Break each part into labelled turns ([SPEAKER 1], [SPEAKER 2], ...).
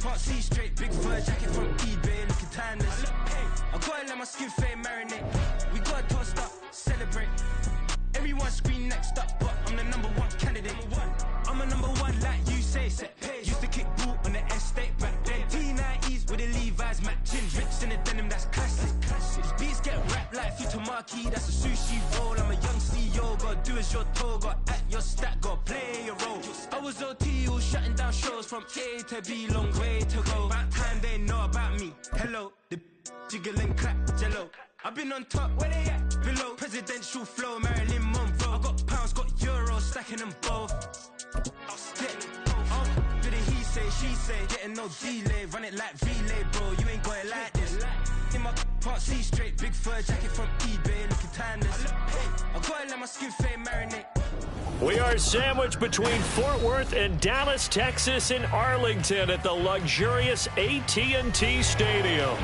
[SPEAKER 1] can't see straight. Big fur jacket from eBay, looking timeless. I gotta let my skin fade marinate. We gotta toast up, celebrate. Everyone scream next up, but I'm the #1 candidate. I'm a #1 like you say. Used to kick boot on the estate back then. T90s with the Levi's matching. Rips in the denim, that's classic. These beats get wrapped like Futamaki, that's a sushi roll. I'm a young CEO, gotta do as you're told. Gotta act your stat, gotta play your role. I was OT, all shutting down shows from A to B, long way to go. About time they know about me. Hello, the jiggle and clap, jello. I've been on top, where they at? Below, presidential flow, Marilyn Monroe. I got pounds, got euros, stacking them both. Do the he say, she say, getting no delay, run it like relay, bro. You ain't got it like this. In my can't see straight, big fur jacket from eBay, looking timeless. I gotta let my skin fade marinate.
[SPEAKER 2] We are sandwiched between Fort Worth and Dallas, Texas, in Arlington at the luxurious AT&T Stadium.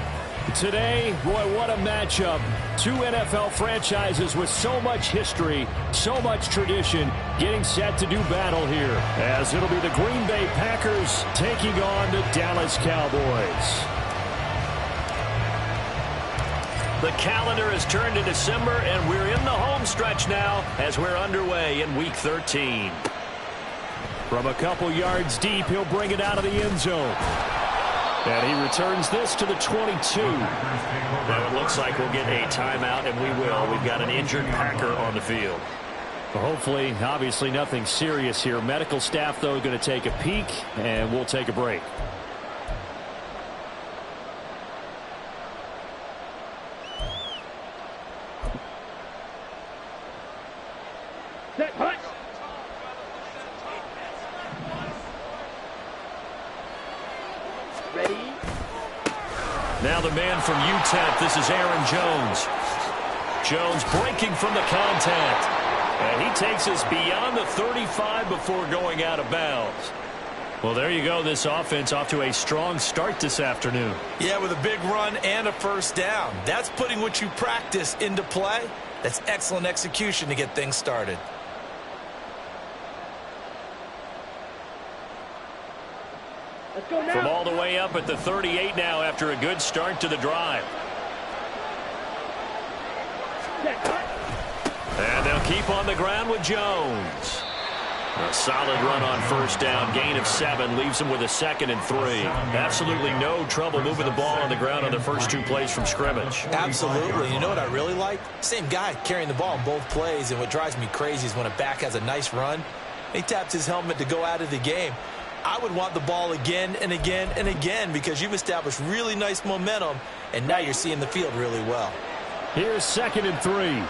[SPEAKER 2] Today, boy, what a matchup. Two NFL franchises with so much history, so much tradition, getting set to do battle here, as it'll be the Green Bay Packers taking on the Dallas Cowboys. The calendar has turned to December, and we're in the home stretch now as we're underway in Week 13. From a couple yards deep, he'll bring it out of the end zone. And he returns this to the 22. Now it looks like we'll get a timeout, and we will. We've got an injured Packer on the field. Well, hopefully, obviously nothing serious here. Medical staff, though, going to take a peek, and we'll take a break.
[SPEAKER 3] Set, hut. Ready?
[SPEAKER 2] Now the man from UTEP, this is Aaron Jones. Jones breaking from the contact. And he takes us beyond the 35 before going out of bounds. Well, there you go. This offense off to a strong start this afternoon.
[SPEAKER 4] Yeah, with a big run and a first down. That's putting what you practice into play. That's excellent execution to get things started.
[SPEAKER 3] Let's go now.
[SPEAKER 2] From all the way up at the 38 now after a good start to the drive.
[SPEAKER 3] Set, hut.
[SPEAKER 2] And they'll keep on the ground with Jones. A solid run on first down. Gain of 7 leaves him with a 2nd and 3. Absolutely no trouble moving the ball on the ground on the first 2 plays from scrimmage.
[SPEAKER 4] Absolutely. You know what I really like? Same guy carrying the ball in both plays, and what drives me crazy is when a back has a nice run, he taps his helmet to go out of the game. I would want the ball again and again and again because you've established really nice momentum, and now you're seeing the field really well.
[SPEAKER 2] Here's 2nd and 3.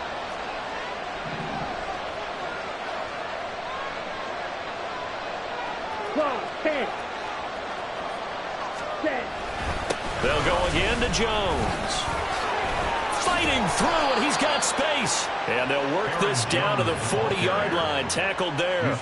[SPEAKER 3] Close, 10. Set.
[SPEAKER 2] They'll go again to Jones. Fighting through, and he's got space. And they'll work this down to the 40-yard line. Tackled there.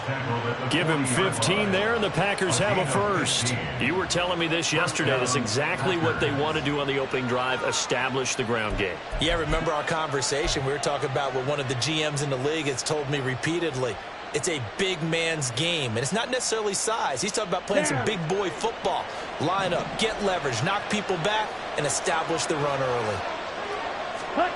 [SPEAKER 2] Give him 15 there, and the Packers have a first. You were telling me this yesterday. That's exactly what they want to do on the opening drive, establish the ground game.
[SPEAKER 4] Yeah, remember our conversation? We were talking about what one of the GMs in the league has told me repeatedly. It's a big man's game, and it's not necessarily size. He's talking about playing some big boy football. Line up, get leverage, knock people back, and establish the run early.
[SPEAKER 3] Hut.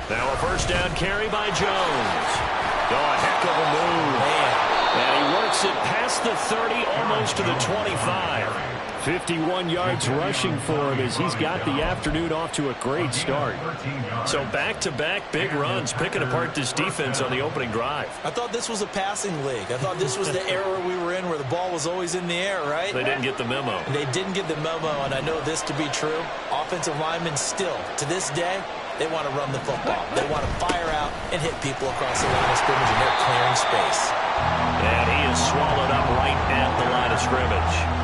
[SPEAKER 2] Now a first down carry by Jones. Oh, a heck of a move. Man. And he works it past the 30, almost to the 25. 51 yards rushing for him as he's got the afternoon off to a great start. So back-to-back big runs, picking apart this defense on the opening drive.
[SPEAKER 4] I thought this was a passing league. I thought this was the era we were in where the ball was always in the air, right?
[SPEAKER 2] They didn't get the memo.
[SPEAKER 4] They didn't get the memo, and I know this to be true. Offensive linemen still, to this day, they want to run the football. They want to fire out and hit people across the line of scrimmage, and they're clearing space.
[SPEAKER 2] And he is swallowed up right at the line of scrimmage.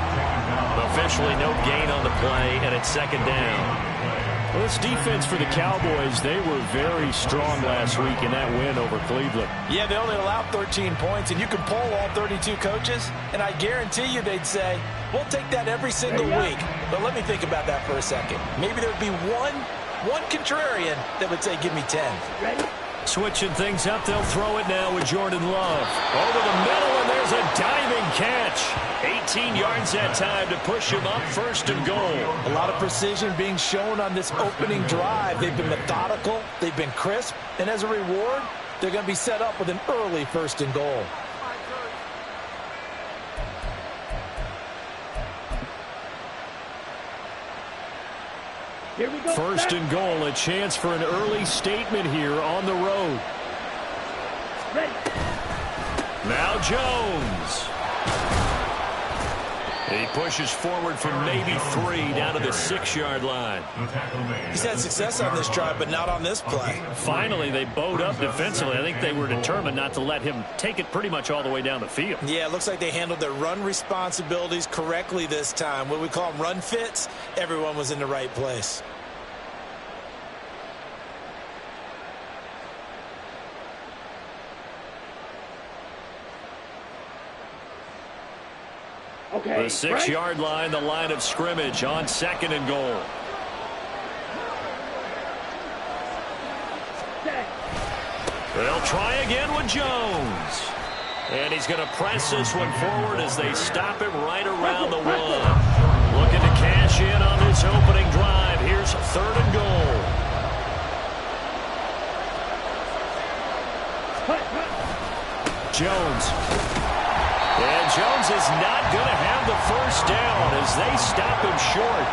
[SPEAKER 2] Officially no gain on the play, and it's 2nd down. Well, this defense for the Cowboys, they were very strong last week in that win over Cleveland.
[SPEAKER 4] Yeah, they only allowed 13 points, and you can poll all 32 coaches, and I guarantee you they'd say, we'll take that every single week. But let me think about that for a second. Maybe there'd be one contrarian that would say, give me 10.
[SPEAKER 3] Ready?
[SPEAKER 2] Switching things up, they'll throw it now with Jordan Love. Over the middle, and there's a diving catch. 18 yards that time to push him up, 1st and goal.
[SPEAKER 4] A lot of precision being shown on this opening drive. They've been methodical, they've been crisp, and as a reward, they're going to be set up with an early 1st and goal.
[SPEAKER 3] Here we go.
[SPEAKER 2] 1st and goal, a chance for an early statement here on the road.
[SPEAKER 3] Ready.
[SPEAKER 2] Now Jones. He pushes forward from maybe 3 down to the 6-yard line.
[SPEAKER 4] He's had success on this drive, but not on this play.
[SPEAKER 2] Finally, they bowed up defensively. I think they were determined not to let him take it pretty much all the way down the field.
[SPEAKER 4] Yeah, it looks like they handled their run responsibilities correctly this time. What we call them run fits, everyone was in the right place.
[SPEAKER 3] Okay.
[SPEAKER 2] The 6-yard line, the line of scrimmage on 2nd and goal.
[SPEAKER 3] Set.
[SPEAKER 2] They'll try again with Jones. And he's going to press this one forward as they stop him right around the 1. Looking to cash in on this opening drive. Here's 3rd and goal. Jones. And Jones is not going to have the 1st down as they stop him short.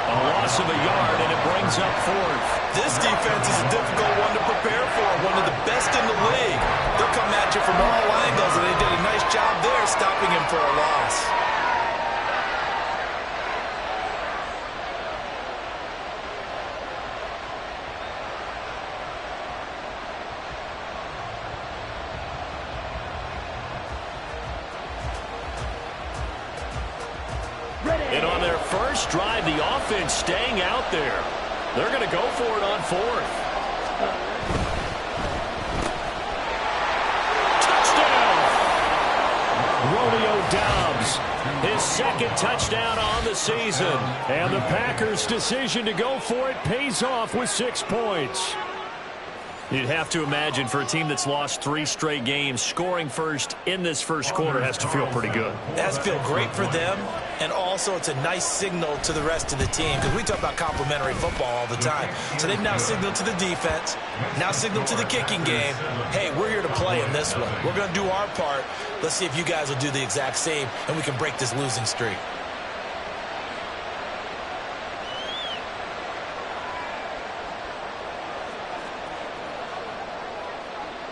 [SPEAKER 2] A loss of a yard, and it brings up 4th.
[SPEAKER 4] This defense is a difficult one to prepare for, one of the best in the league. They'll come at you from all angles, and they did a nice job there stopping him for a loss.
[SPEAKER 2] And on their first drive, the offense staying out there. They're going to go for it on 4th. Touchdown! Romeo Doubs, his 2nd touchdown on the season. And the Packers' decision to go for it pays off with 6 points. You'd have to imagine for a team that's lost 3 straight games, scoring first in this 1st quarter has to feel pretty good.
[SPEAKER 4] It has to feel great for them, and also it's a nice signal to the rest of the team, because we talk about complimentary football all the time. So they've now signaled to the defense, now signaled to the kicking game, hey, we're here to play in this one. We're going to do our part. Let's see if you guys will do the exact same, and we can break this losing streak.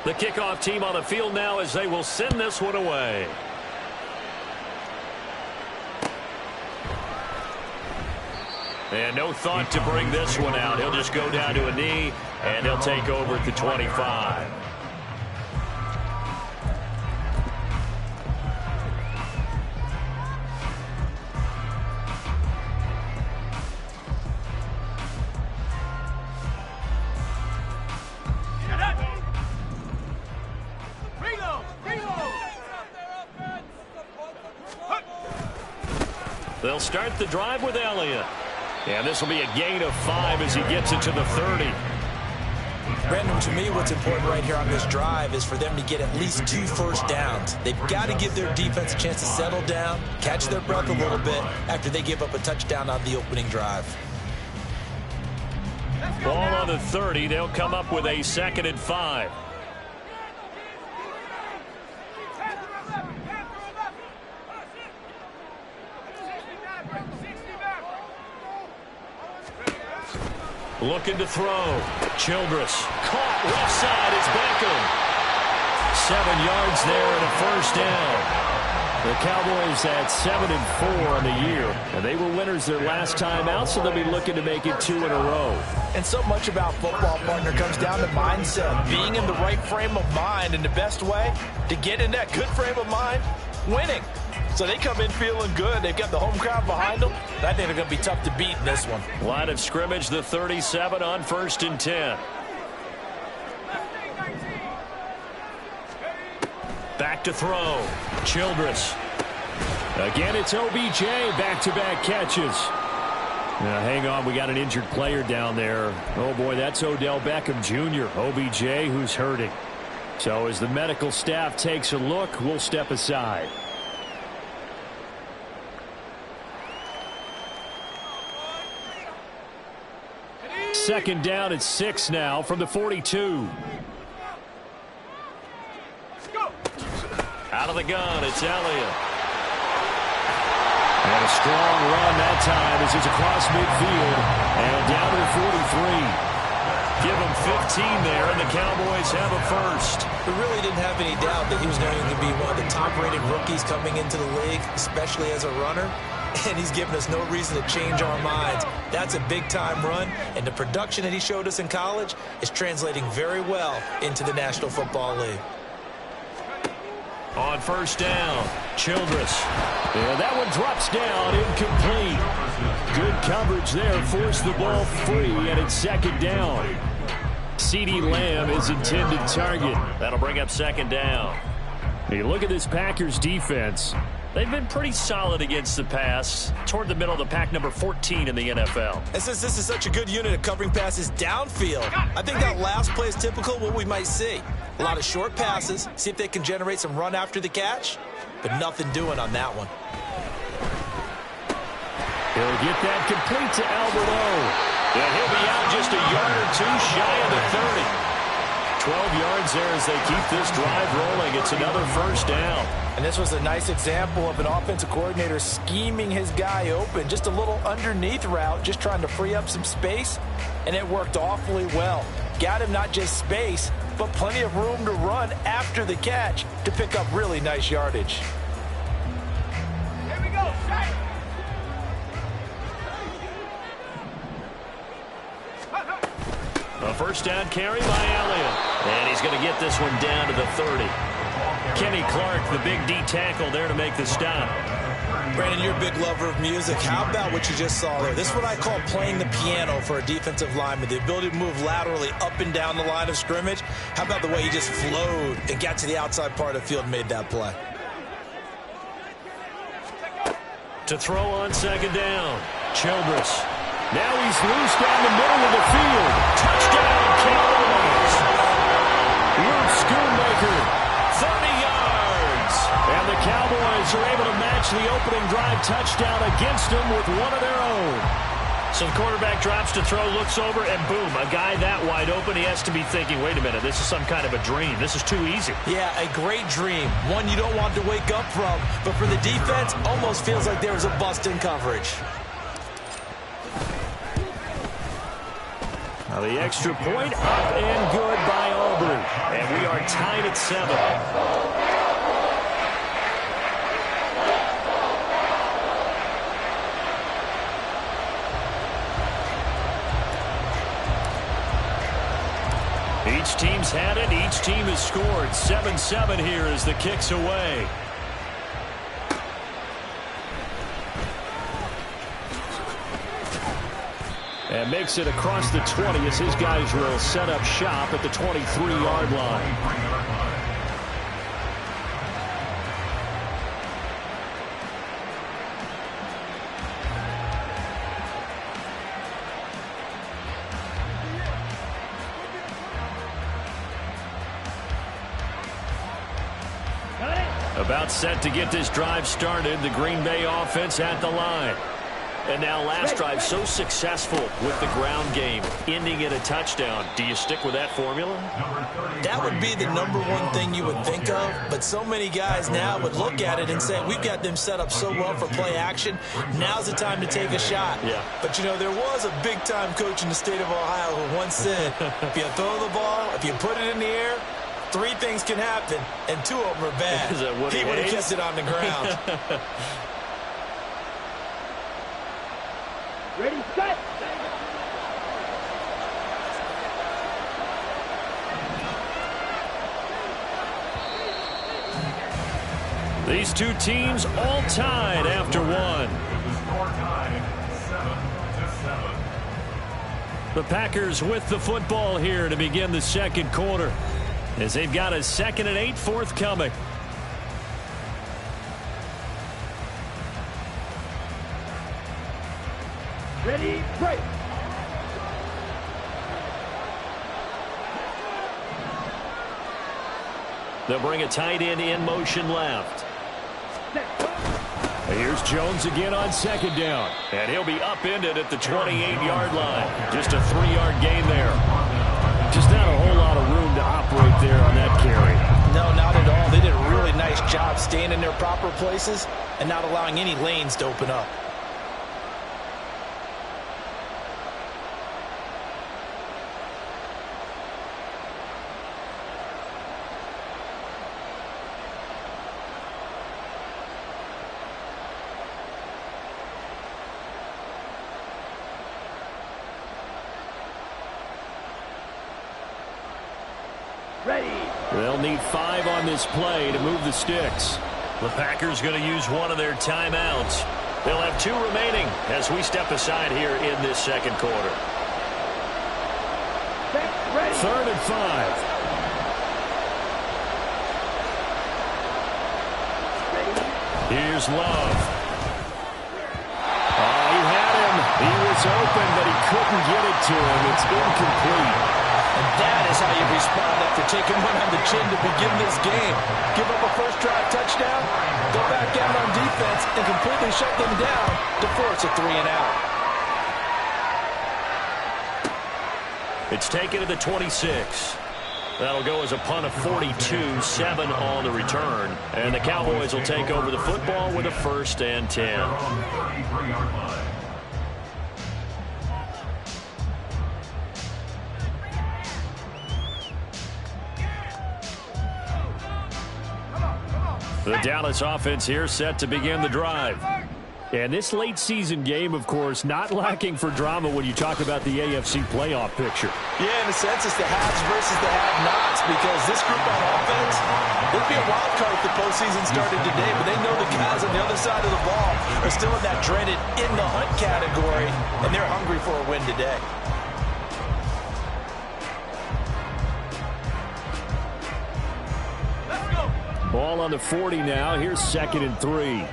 [SPEAKER 2] The kickoff team on the field now as they will send this one away. And no thought to bring this one out. He'll just go down to a knee, and he'll take over at the 25. They'll start the drive with Elliott. And this will be a gain of 5 as he gets it to the 30.
[SPEAKER 4] Brandon, to me, what's important right here on this drive is for them to get at least 2 first downs. They've got to give their defense a chance to settle down, catch their breath a little bit after they give up a touchdown on the opening drive.
[SPEAKER 2] Ball on the 30. They'll come up with a 2nd and 5. Looking to throw. Childress. Caught left side. It's Beckham. 7 yards there and a 1st down. The Cowboys at 7-4 on the year. And they were winners their last time out, so they'll be looking to make it 2 in a row.
[SPEAKER 4] And so much about football, partner, comes down to mindset. Being in the right frame of mind, and the best way to get in that good frame of mind, winning. So they come in feeling good. They've got the home crowd behind them. I think they're going to be tough to beat in this one.
[SPEAKER 2] Line of scrimmage, the 37 on 1st and 10. Back to throw. Childress. Again, it's OBJ. Back-to-back catches. Now, hang on, we got an injured player down there. Oh, boy, that's Odell Beckham Jr., OBJ, who's hurting. So as the medical staff takes a look, we'll step aside. Second down at 6 now from the 42. Out of the gun, it's Elliott. And a strong run that time as he's across midfield and down to the 43. Give him 15 there, and the Cowboys have a first.
[SPEAKER 4] We really didn't have any doubt that he was going to be one of the top-rated rookies coming into the league, especially as a runner. And he's given us no reason to change our minds. That's a big-time run, and the production that he showed us in college is translating very well into the National Football League.
[SPEAKER 2] On first down, Childress. And that one drops down, incomplete. Good coverage there, forced the ball free, and it's second down. CeeDee Lamb is intended target. That'll bring up second down. You look at this Packers defense. They've been pretty solid against the pass, toward the middle of the pack, number 14 in the NFL.
[SPEAKER 4] And since this is such a good unit of covering passes downfield, I think that last play is typical of what we might see. A lot of short passes, see if they can generate some run after the catch, but nothing doing on that one.
[SPEAKER 2] He'll get that complete to Alberto. And he'll be out just a yard or two shy of the 30. 12 yards there as they keep this drive rolling. It's another first down.
[SPEAKER 4] And this was a nice example of an offensive coordinator scheming his guy open. Just a little underneath route, just trying to free up some space, and it worked awfully well. Got him not just space, but plenty of room to run after the catch to pick up really nice yardage.
[SPEAKER 3] Here we go.
[SPEAKER 2] A first down carry by Elliott. And he's going to get this one down to the 30. Kenny Clark, the big D tackle there to make the stop.
[SPEAKER 4] Brandon, you're a big lover of music. How about what you just saw there? This is what I call playing the piano for a defensive lineman. The ability to move laterally up and down the line of scrimmage. How about the way he just flowed and got to the outside part of the field and made that play?
[SPEAKER 2] To throw on second down, Childress. Now he's loose down the middle of the field. Touchdown, Cowboys. Luke Schoonmaker, 30 yards. And the Cowboys are able to match the opening drive touchdown against them with one of their own. So the quarterback drops to throw, looks over, and boom, a guy that wide open, he has to be thinking, wait a minute, this is some kind of a dream. This is too easy.
[SPEAKER 4] Yeah, a great dream. One you don't want to wake up from. But for the defense, almost feels like there was a bust in coverage.
[SPEAKER 2] Now the extra point up and good by Aubrey. And we are tied at 7. Each team's had it. Each team has scored. 7-7 here as the kick's away. And makes it across the 20 as his guys will set up shop at the 23-yard line. About set to get this drive started. The Green Bay offense at the line. And now last drive so successful with the ground game, ending in a touchdown. Do you stick with that formula?
[SPEAKER 4] That would be the number one thing you would think of, but so many guys now would look at it and say, we've got them set up so well for play action. Now's the time to take a shot.
[SPEAKER 2] Yeah.
[SPEAKER 4] But, you know, there was a big-time coach in the state of Ohio who once said, if you throw the ball, if you put it in the air, 3 things can happen, and 2 of them are bad. He would have kept it on the ground.
[SPEAKER 3] Ready, set.
[SPEAKER 2] These two teams all tied after 1. The Packers with the football here to begin the second quarter, as they've got a 2nd and 8 forthcoming.
[SPEAKER 3] Ready, break.
[SPEAKER 2] They'll bring a tight end in motion left. Here's Jones again on second down. And he'll be upended at the 28-yard line. Just a 3-yard gain there. Just not a whole lot of room to operate there on that carry.
[SPEAKER 4] No, not at all. They did a really nice job staying in their proper places and not allowing any lanes to open up.
[SPEAKER 2] They'll need 5 on this play to move the sticks. The Packers going to use one of their timeouts. They'll have 2 remaining as we step aside here in this second quarter. 3rd and 5. Here's Love. Oh, he had him. He was open, but he couldn't get it to him. It's incomplete.
[SPEAKER 4] And that is how you respond after taking one on the chin to begin this game. Give up a first drive touchdown, go back out on defense, and completely shut them down to force a 3-and-out.
[SPEAKER 2] It's taken to the 26. That'll go as a punt of 42, 7 on the return. And the Cowboys will take over the football with a 1st and 10. The Dallas offense here set to begin the drive. And this late season game, of course, not lacking for drama when you talk about the AFC playoff picture.
[SPEAKER 4] Yeah, in a sense, it's the haves versus the have-nots, because this group on offense, it'd be a wild card if the postseason started today, but they know the guys on the other side of the ball are still in that dreaded in-the-hunt category, and they're hungry for a win today.
[SPEAKER 2] Ball on the 40 now. Here's 2nd and 3.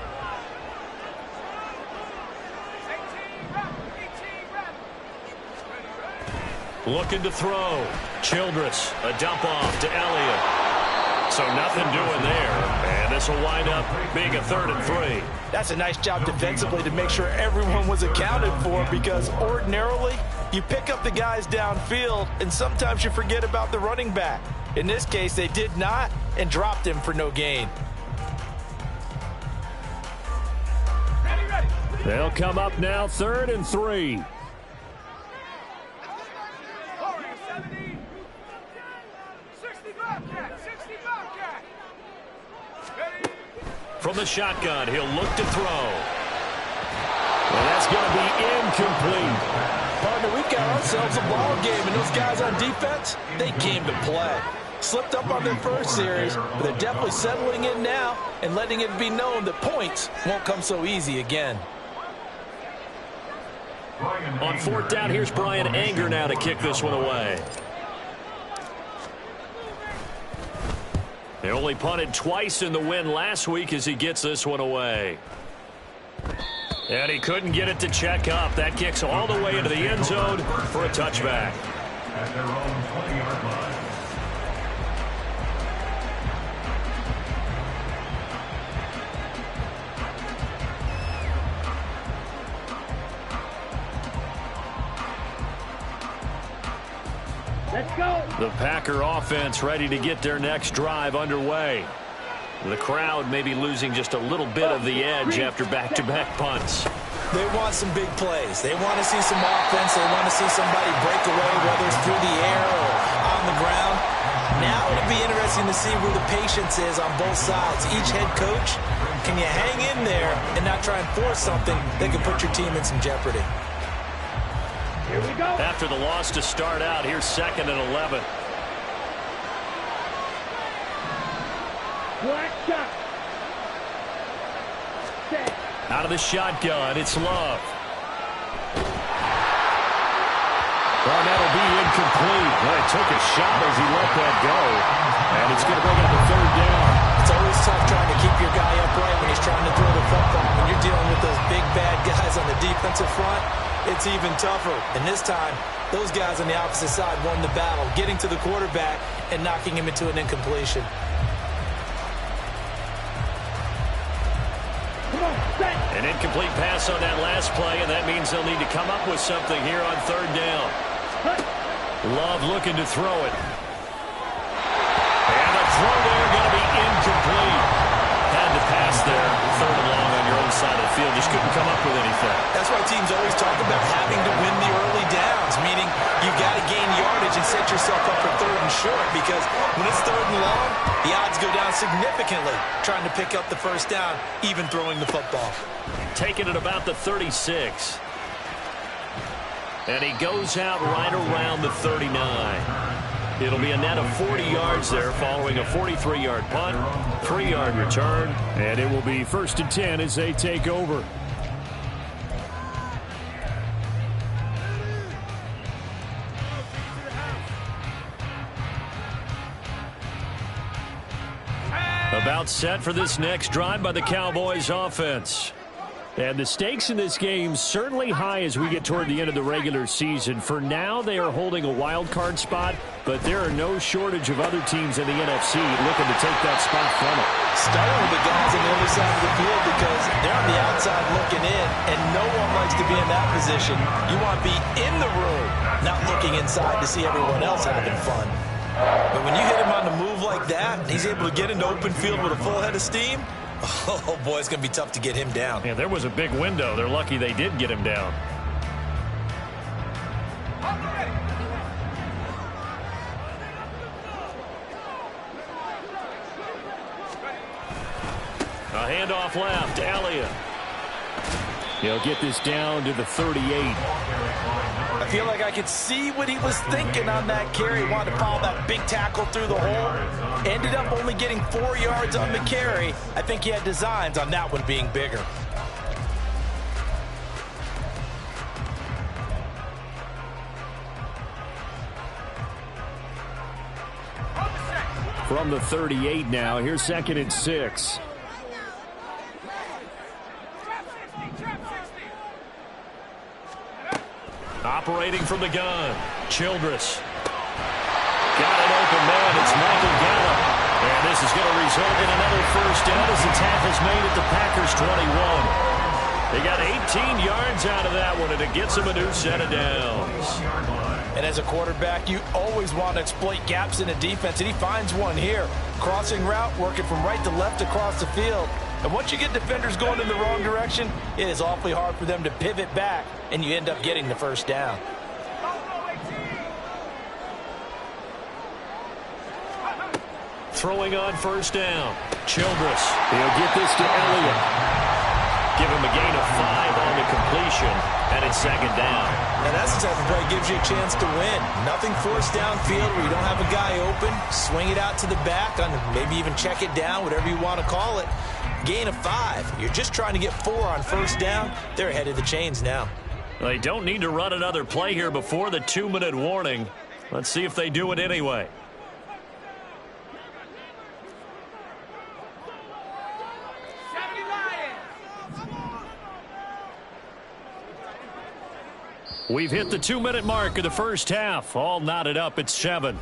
[SPEAKER 2] Looking to throw. Childress, a dump off to Elliott. So nothing doing there. And this will wind up being a 3rd and 3.
[SPEAKER 4] That's a nice job defensively to make sure everyone was accounted for, because ordinarily you pick up the guys downfield and sometimes you forget about the running back. In this case, they did not and dropped him for no gain.
[SPEAKER 2] They'll come up now 3rd and 3. From the shotgun, he'll look to throw. Well, that's going to be incomplete.
[SPEAKER 4] Partner, we've got ourselves a ball game, and those guys on defense, they came to play. Slipped up on their first series, but they're definitely settling in now and letting it be known that points won't come so easy again.
[SPEAKER 2] On 4th down, here's Brian Anger now to kick this one away. They only punted twice in the win last week as he gets this one away. And he couldn't get it to check up. That kicks all the way into the end zone for a touchback. At their own 20-yard line.
[SPEAKER 3] Let's go.
[SPEAKER 2] The Packer offense ready to get their next drive underway. The crowd may be losing just a little bit of the edge after back-to-back punts.
[SPEAKER 4] They want some big plays. They want to see some offense. They want to see somebody break away, whether it's through the air or on the ground. Now it'll be interesting to see where the patience is on both sides. Each head coach, can you hang in there and not try and force something that can put your team in some jeopardy?
[SPEAKER 3] Here we go.
[SPEAKER 2] After the loss to start out, here's 2nd and 11.
[SPEAKER 3] Black shot. Set.
[SPEAKER 2] Out of the shotgun, it's Love. Barnett will be incomplete. Well, he took a shot as he let that go. And it's going to bring up a 3rd down.
[SPEAKER 4] It's always tough trying to keep your guy upright when he's trying to throw the football. When you're dealing with those big, bad guys on the defensive front, it's even tougher. And this time, those guys on the opposite side won the battle, getting to the quarterback and knocking him into an incompletion.
[SPEAKER 2] An incomplete pass on that last play, and that means they'll need to come up with something here on third down. Love looking to throw it. And the throw there going to be incomplete. Had to pass there, third and long on your own side of the field. Just couldn't come up with anything.
[SPEAKER 4] That's why teams always talk about having to win the early downs, meaning you've got to gain yardage and set yourself up for third and short, because when it's third and long, the odds go down significantly trying to pick up the first down, even throwing the football.
[SPEAKER 2] Taking it about the 36. And he goes out right around the 39. It'll be a net of 40 yards there following a 43-yard punt, 3-yard return, and it will be 1st and 10 as they take over. About set for this next drive by the Cowboys offense. And the stakes in this game certainly high as we get toward the end of the regular season. For now, they are holding a wild card spot, but there are no shortage of other teams in the NFC looking to take that spot from it.
[SPEAKER 4] Starting with the guys on the other side of the field because they're on the outside looking in, and no one likes to be in that position. You want to be in the room, not looking inside to see everyone else having fun. But when you hit him on the move like that, and he's able to get into open field with a full head of steam, oh, boy, it's going to be tough to get him down.
[SPEAKER 2] Yeah, there was a big window. They're lucky they did get him down. A handoff left, Elliott. He'll get this down to the 38.
[SPEAKER 4] I feel like I could see what he was thinking on that carry. He wanted to follow that big tackle through the hole. Ended up only getting 4 yards on the carry. I think he had designs on that one being bigger.
[SPEAKER 2] From the 38 now, here's 2nd and 6. Operating from the gun, Childress. Got an open man, it's Michael Gallup. And this is going to result in another first down as the tackle's made at the Packers' 21. They got 18 yards out of that one, and it gets them a new set of downs.
[SPEAKER 4] And as a quarterback, you always want to exploit gaps in a defense, and he finds one here. Crossing route, working from right to left across the field. And once you get defenders going in the wrong direction, it is awfully hard for them to pivot back, and you end up getting the first down.
[SPEAKER 2] Throwing on first down, Childress. He'll get this to Elliott. Give him a gain of 5 on the completion, and it's 2nd down.
[SPEAKER 4] And that's the type of play that gives you a chance to win. Nothing forced downfield where you don't have a guy open. Swing it out to the back, on maybe even check it down, whatever you want to call it. Gain of 5. You're just trying to get 4 on first down. They're ahead of the chains now.
[SPEAKER 2] They don't need to run another play here before the 2-minute warning. Let's see if they do it anyway. We've hit the 2-minute mark of the first half. All knotted up at 7.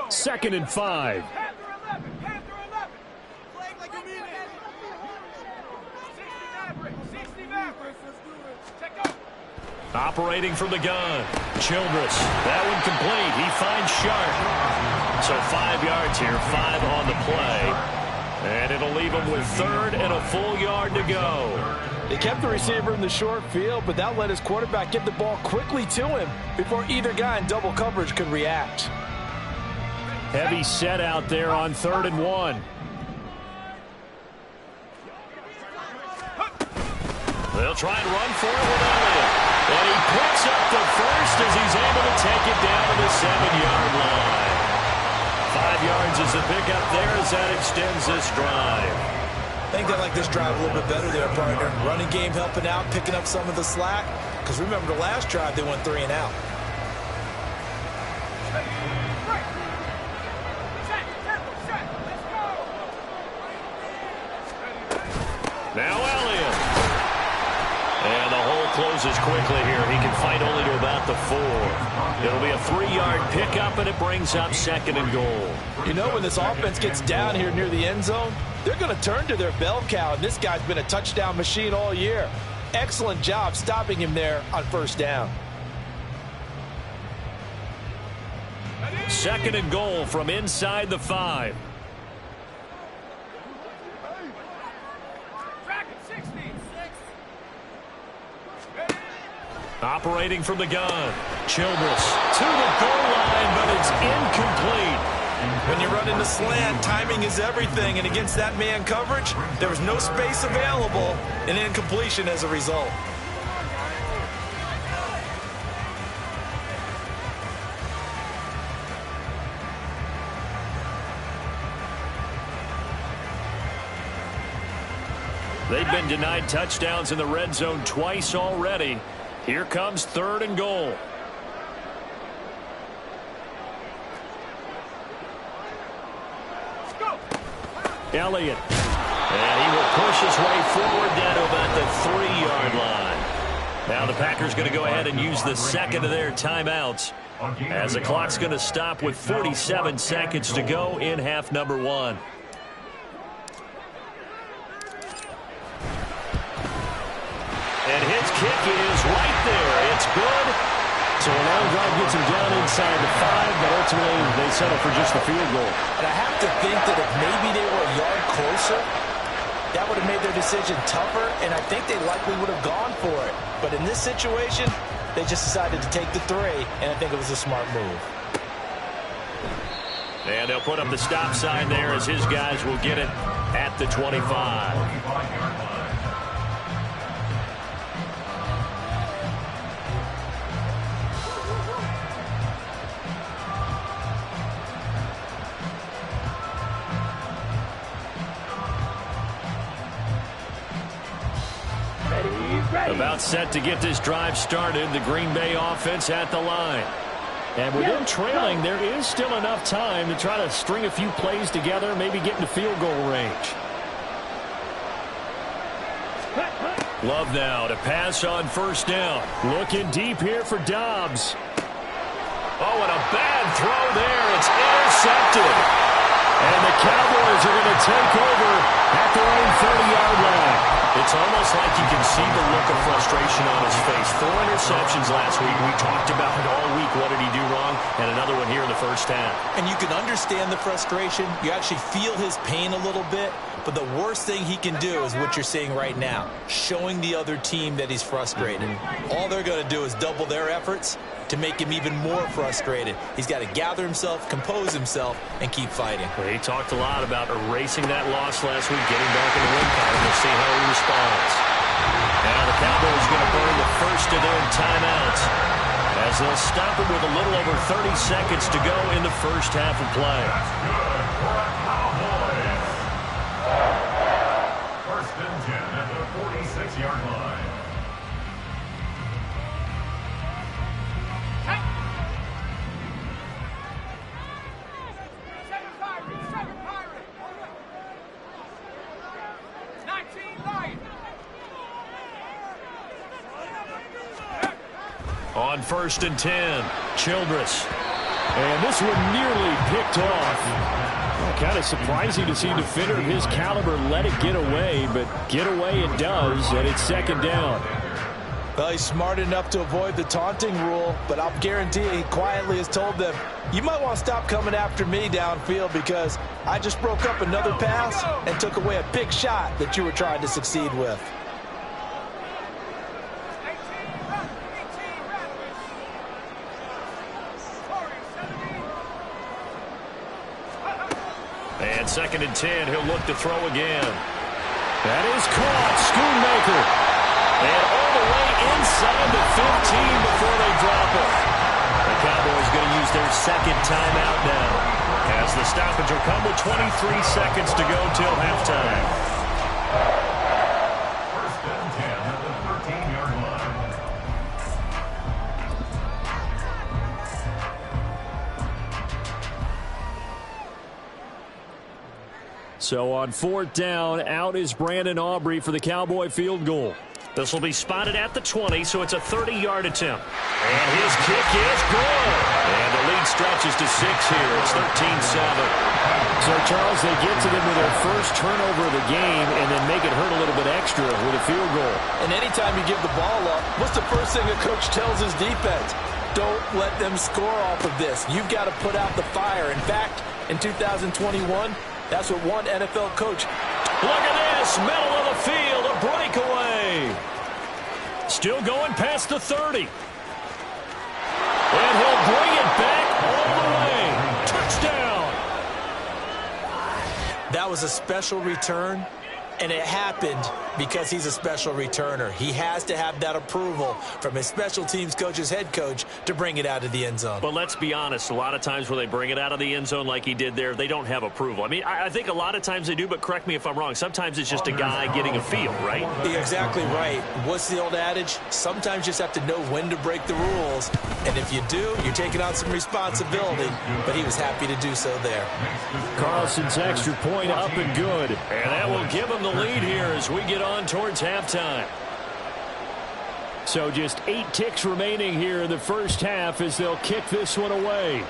[SPEAKER 2] Second and 5. Operating from the gun, Childress. That one complete. He finds Sharp. So 5 yards here, 5 on the play. And it'll leave him with 3rd and a full yard to go.
[SPEAKER 4] They kept the receiver in the short field, but that let his quarterback get the ball quickly to him before either guy in double coverage could react.
[SPEAKER 2] Heavy set out there on 3rd and 1. They'll try and run for it with Elliott. And he picks up the first as he's able to take it down to the 7-yard line. 5 yards is the pickup there as that extends this drive.
[SPEAKER 4] I think they like this drive a little bit better there, partner. Running game helping out, picking up some of the slack. Because remember, the last drive, they went 3 and out.
[SPEAKER 2] Now Elliott. And the hole closes quickly here. He can fight only to about the 4. It'll be a 3-yard pickup, and it brings up 2nd and goal.
[SPEAKER 4] You know, when this offense gets down here near the end zone, they're going to turn to their bell cow, and this guy's been a touchdown machine all year. Excellent job stopping him there on 1st down.
[SPEAKER 2] 2nd and goal from inside the 5. Operating from the gun. Childress to the goal line, but it's incomplete.
[SPEAKER 4] When you run into slant, timing is everything, and against that man coverage, there was no space available, and incompletion as a result.
[SPEAKER 2] They've been denied touchdowns in the red zone twice already. Here comes 3rd and goal. Elliott. And he will push his way forward down to about the 3-yard line. Now the Packers going to go ahead and use the 2nd of their timeouts, as the clock's going to stop with 47 seconds to go in half number 1. And his kick is right there. It's good. So a long drive gets him down inside the 5, but ultimately they settle for just the field goal.
[SPEAKER 4] And I have to think that if maybe they were a yard closer, that would have made their decision tougher, and I think they likely would have gone for it. But in this situation, they just decided to take the 3, and I think it was a smart move.
[SPEAKER 2] And they'll put up the stop sign there as his guys will get it at the 25. About set to get this drive started. The Green Bay offense at the line. And with them trailing, there is still enough time to try to string a few plays together, maybe get into field goal range. Love now to pass on 1st down. Looking deep here for Dobbs. Oh, and a bad throw there. It's intercepted. And the Cowboys are going to take over at their own 30-yard line. It's almost like you can see the look of frustration on his face. 4 interceptions last week. We talked about it all week. What did he do wrong? And another one here in the 1st half.
[SPEAKER 4] And you can understand the frustration. You actually feel his pain a little bit. But the worst thing he can do is what you're seeing right now, showing the other team that he's frustrated. All they're going to do is double their efforts to make him even more frustrated. He's got to gather himself, compose himself, and keep fighting.
[SPEAKER 2] Well, he talked a lot about erasing that loss last week, getting back in the win column. We'll see how he responds. Now the Cowboys going to burn the 1st of their timeouts, as they'll stop it with a little over 30 seconds to go in the 1st half of play.
[SPEAKER 5] 1st and 10 at the 46-yard line.
[SPEAKER 2] On 1st and 10, Childress. And this one nearly picked off. Well, kind of surprising to see a defender of his caliber let it get away, but get away it does, and it's 2nd down.
[SPEAKER 4] Well, he's smart enough to avoid the taunting rule, but I'll guarantee he quietly has told them, you might want to stop coming after me downfield because I just broke up another pass and took away a big shot that you were trying to succeed with.
[SPEAKER 2] And 2nd and 10, he'll look to throw again. That is caught. Schoonmaker. And all the way inside the 15 before they drop it. The Cowboys going to use their 2nd timeout now, as the stoppage will come with 23 seconds to go till halftime. So on 4th down, out is Brandon Aubrey for the Cowboy field goal.
[SPEAKER 6] This will be spotted at the 20, so it's a 30-yard attempt. And his kick is good. And the lead stretches to 6 here. It's 13-7.
[SPEAKER 2] So, Charles, they get to them with their first turnover of the game and then make it hurt a little bit extra with a field goal.
[SPEAKER 4] And anytime you give the ball up, what's the first thing a coach tells his defense? Don't let them score off of this. You've got to put out the fire. In fact, in 2021, that's what one NFL coach.
[SPEAKER 2] Look at this, middle of the field, a breakaway. Still going past the 30. And he'll bring it back all the way. Touchdown.
[SPEAKER 4] That was a special return, and it happened because he's a special returner. He has to have that approval from his special teams coach's head coach to bring it out of the end zone.
[SPEAKER 6] But let's be honest, a lot of times when they bring it out of the end zone like he did there, they don't have approval. I mean, I think a lot of times they do, but correct me if I'm wrong. Sometimes it's just a guy getting a feel, right?
[SPEAKER 4] You're exactly right. What's the old adage? Sometimes you just have to know when to break the rules. And if you do, you're taking on some responsibility. But he was happy to do so there.
[SPEAKER 2] Carlson's extra point up and good.
[SPEAKER 6] And that will give him the lead here as we get on towards halftime.
[SPEAKER 2] So just 8 ticks remaining here in the first half as they'll kick this one away.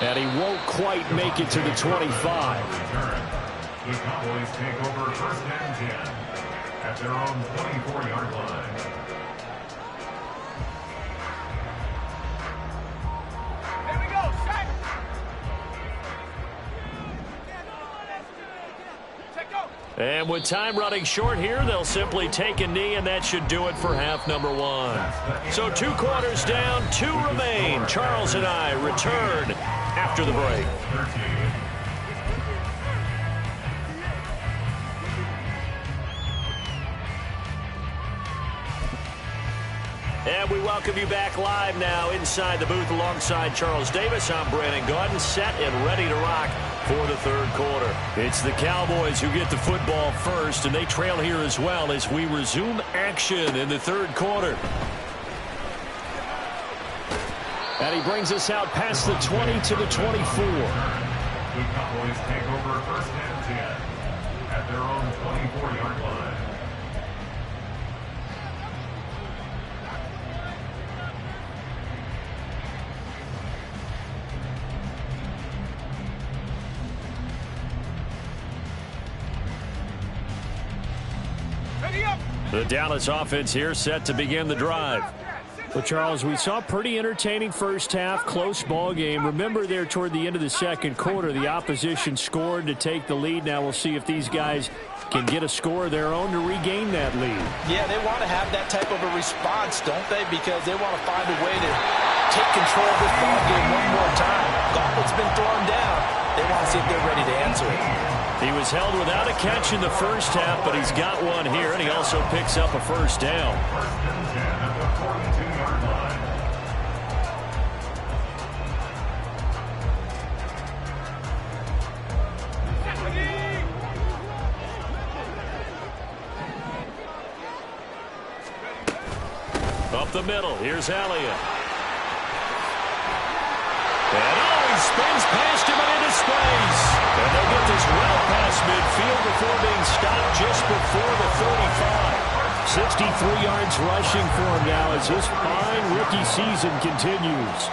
[SPEAKER 2] And he won't quite make it to the 25.
[SPEAKER 5] The Cowboys take over 1st and 10 at their own 24-yard line.
[SPEAKER 3] Here we go, set.
[SPEAKER 6] And with time running short here, they'll simply take a knee, and that should do it for half number 1. So 2 quarters down, 2 remain. Charles and I return after the break. And we welcome you back live now inside the booth alongside Charles Davis. I'm Brandon Gaudin, set and ready to rock for the 3rd quarter.
[SPEAKER 2] It's the Cowboys who get the football first, and they trail here as well as we resume action in the 3rd quarter. And he brings us out past the 20 to the 24.
[SPEAKER 5] The Cowboys take over 1st and 10 at their own 24-yard line.
[SPEAKER 2] The Dallas offense here set to begin the drive. Well, Charles, we saw a pretty entertaining first half, close ball game. Remember there toward the end of the 2nd quarter, the opposition scored to take the lead. Now we'll see if these guys can get a score of their own to regain that lead.
[SPEAKER 4] Yeah, they want to have that type of a response, don't they? Because they want to find a way to take control of this ball game one more time. Gauntlet's been thrown down. They want to see if they're ready to answer it.
[SPEAKER 2] He was held without a catch in the first half, but he's got one here, and he also picks up a first down.
[SPEAKER 5] 1st and 10 at the 42-yard line.
[SPEAKER 6] Up the middle, here's Elliott. And he spins past him and into space. And they'll get this well past midfield before being stopped just before the 35.
[SPEAKER 2] 63 yards rushing for him now as his fine rookie season continues.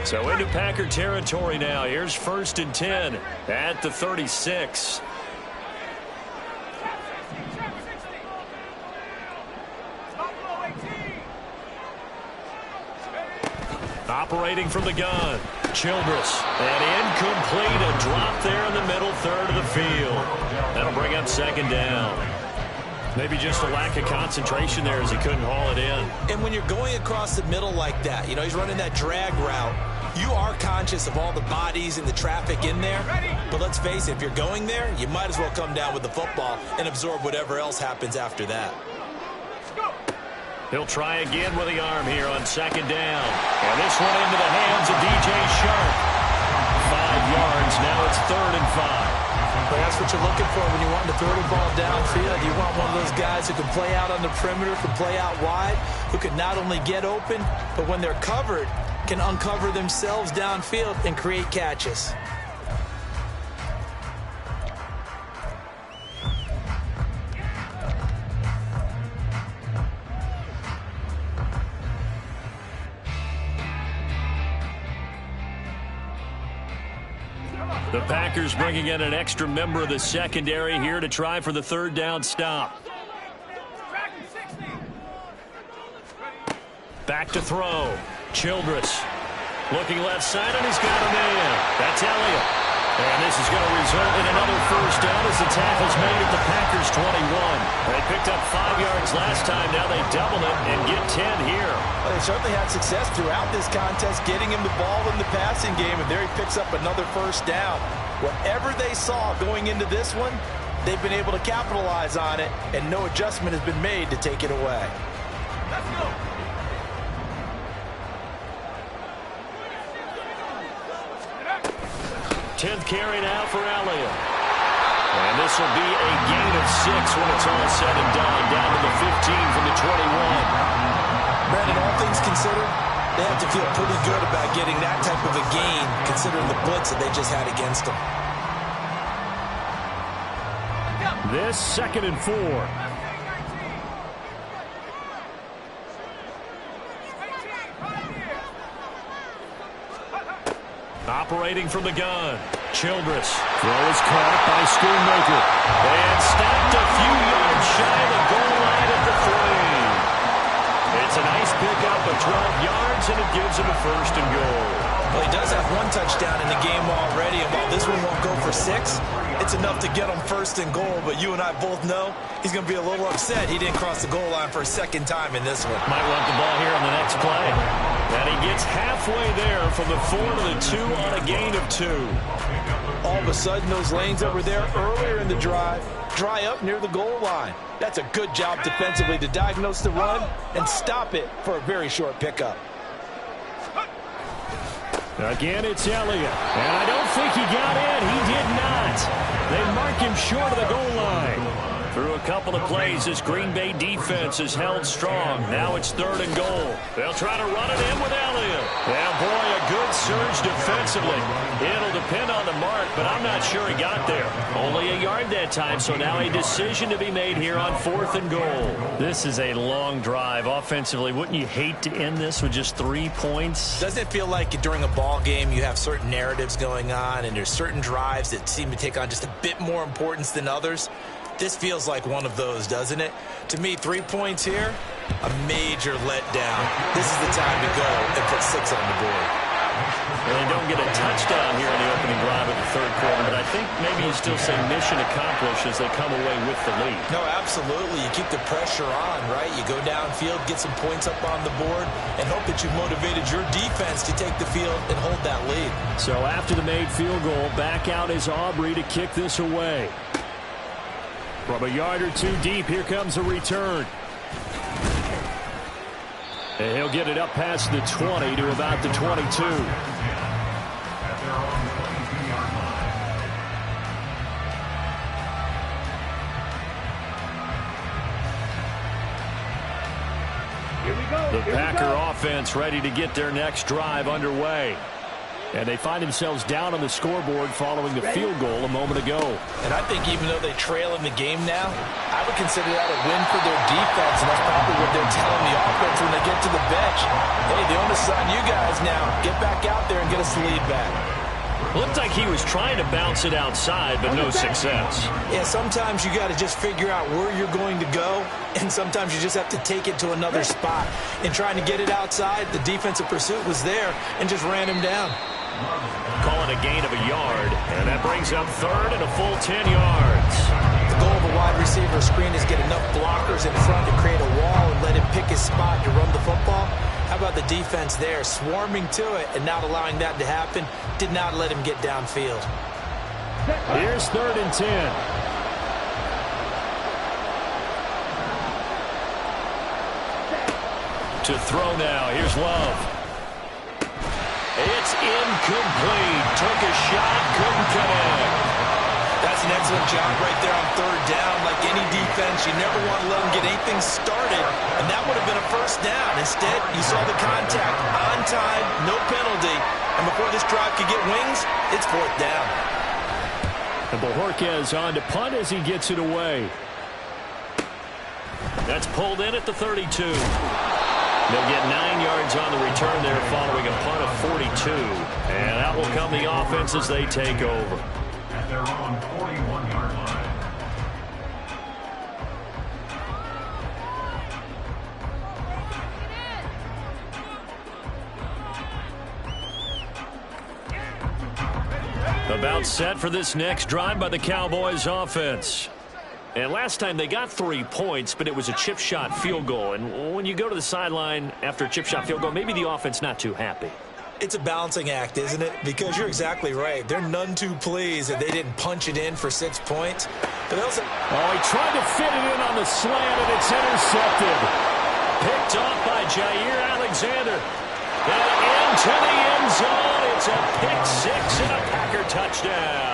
[SPEAKER 6] So into Packer territory now. Here's 1st and 10 at the 36. Operating from the gun, Childress. And incomplete, a drop there in the middle 3rd of the field. That'll bring up 2nd down. Maybe just a lack of concentration there as he couldn't haul it in.
[SPEAKER 4] And when you're going across the middle like that, you know, he's running that drag route, you are conscious of all the bodies and the traffic in there. But let's face it, if you're going there, you might as well come down with the football and absorb whatever else happens after that.
[SPEAKER 6] He'll try again with the arm here on 2nd down. And this one into the hands of DJ Sharp. 5 yards, now it's 3rd and 5.
[SPEAKER 4] But that's what you're looking for when you want to throw the ball downfield. You want one of those guys who can play out on the perimeter, can play out wide, who can not only get open, but when they're covered, can uncover themselves downfield and create catches.
[SPEAKER 2] The Packers bringing in an extra member of the secondary here to try for the third down stop. Back to throw. Childress looking left side, and he's got a man. That's Elliott. And this is going to result in another first down as the tackle's made at the Packers' 21. They picked up 5 yards last time. Now they double it and get 10 here.
[SPEAKER 4] Well, they certainly had success throughout this contest, getting him the ball in the passing game, and there he picks up another first down. Whatever they saw going into this one, they've been able to capitalize on it, and no adjustment has been made to take it away.
[SPEAKER 3] Let's go.
[SPEAKER 2] 10th carry now for Elliott. And this will be a gain of 6 when it's all said and done. Down to the 15 from the 21.
[SPEAKER 4] Brandon, all things considered, they have to feel pretty good about getting that type of a gain, considering the blitz that they just had against them.
[SPEAKER 2] This 2nd and 4. Operating from the gun. Childress. Throw is caught by Schoonmaker. And stopped a few yards shy of the goal line at the 3. It's a nice pickup of 12 yards, and it gives him a 1st and goal.
[SPEAKER 4] Well, he does have 1 touchdown in the game already, and while this one won't go for 6, it's enough to get him 1st and goal. But you and I both know he's going to be a little upset he didn't cross the goal line for a 2nd time in this one.
[SPEAKER 2] Might want the ball here on the next play. And he gets halfway there from the 4 to the 2 on a gain of 2.
[SPEAKER 4] All of a sudden, those lanes that were there earlier in the drive dry up near the goal line. That's a good job defensively to diagnose the run and stop it for a very short pickup.
[SPEAKER 2] Again, it's Elliott. And I don't think he got in. He did not. They mark him short of the goal line. Through a couple of plays, this Green Bay defense is held strong. Now it's 3rd and goal. They'll try to run it in with Elliott. And boy, a good surge defensively. It'll depend on the mark, but I'm not sure he got there. Only a yard that time, so now a decision to be made here on 4th and goal. This is a long drive offensively. Wouldn't you hate to end this with just 3 points?
[SPEAKER 4] Doesn't it feel like during a ball game you have certain narratives going on and there's certain drives that seem to take on just a bit more importance than others? This feels like one of those, doesn't it? To me, 3 points here, a major letdown. This is the time to go and put 6 on the board.
[SPEAKER 2] And they don't get a touchdown here in the opening drive of the 3rd quarter, but I think maybe you still say mission accomplished as they come away with the lead.
[SPEAKER 4] No, absolutely. You keep the pressure on, right? You go downfield, get some points up on the board, and hope that you motivated your defense to take the field and hold that lead.
[SPEAKER 2] So after the made field goal, back out is Aubrey to kick this away. From a yard or 2 deep, here comes a return. And he'll get it up past the 20 to about the 22. The Packer offense ready to get their next drive underway. And they find themselves down on the scoreboard following the field goal a moment ago.
[SPEAKER 4] And I think even though they trail in the game now, I would consider that a win for their defense, and that's probably what they're telling the offense when they get to the bench. Hey, the onus is on you guys now. Get back out there and get us the lead back.
[SPEAKER 2] Looked like he was trying to bounce it outside, but no success.
[SPEAKER 4] Yeah, sometimes you got to just figure out where you're going to go, and sometimes you just have to take it to another spot. In trying to get it outside, the defensive pursuit was there and just ran him down.
[SPEAKER 2] Call it a gain of a yard, and that brings up 3rd and a full 10 yards.
[SPEAKER 4] The goal of a wide receiver screen is get enough blockers in front to create a wall and let him pick his spot to run the football. How about the defense there, swarming to it and not allowing that to happen? Did not let him get downfield.
[SPEAKER 2] Here's 3rd and 10. To throw now, here's Love. It's incomplete. Took a shot, couldn't connect.
[SPEAKER 4] That's an an excellent job right there on third down. Like any defense, you never want to let them get anything started, and that would have been a first down. Instead, you saw the contact on time, no penalty, and before this drive could get wings, it's fourth down.
[SPEAKER 2] And Bojorquez on to punt as he gets it away. That's pulled in at the 32. They'll get 9 yards on the return there following a punt of 42. And that will come the offense as they take over.
[SPEAKER 5] At their own 41-yard line.
[SPEAKER 2] About set for this next drive by the Cowboys offense. And last time they got 3 points, but it was a chip shot field goal. And when you go to the sideline after a chip shot field goal, maybe the offense not too happy.
[SPEAKER 4] It's a balancing act, isn't it? Because you're exactly right. They're none too pleased that they didn't punch it in for 6 points. But also,
[SPEAKER 2] he tried to fit it in on the slant, and it's intercepted. Picked off by Jair Alexander. And into the end zone. It's a pick six and a Packer touchdown.